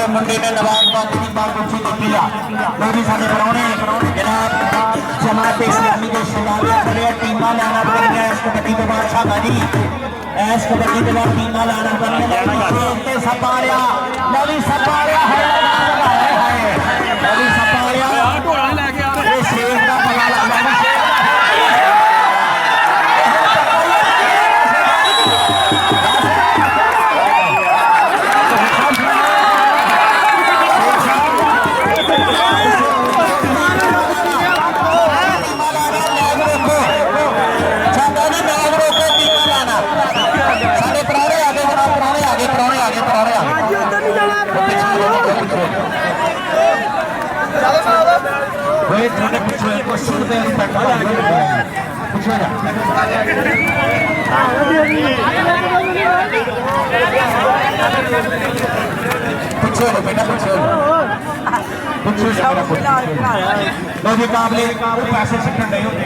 के मुंडे ने नवाज बाती की बात पूछी देखी आ वो भी सारे परौने जनाब जमात इस्लामी के शिलालिया खड़े टीमां लाना पड़ियां इस कबड्डी के बाद शाह जी इस कबड्डी के बाद टीमां लाना पड़ियां ते सपारिया नवी सपारिया है नवी सपारिया ढोला लेके आ रहे शेर का पला लगा मुकाबले पैसे सिक्कन नहीं होते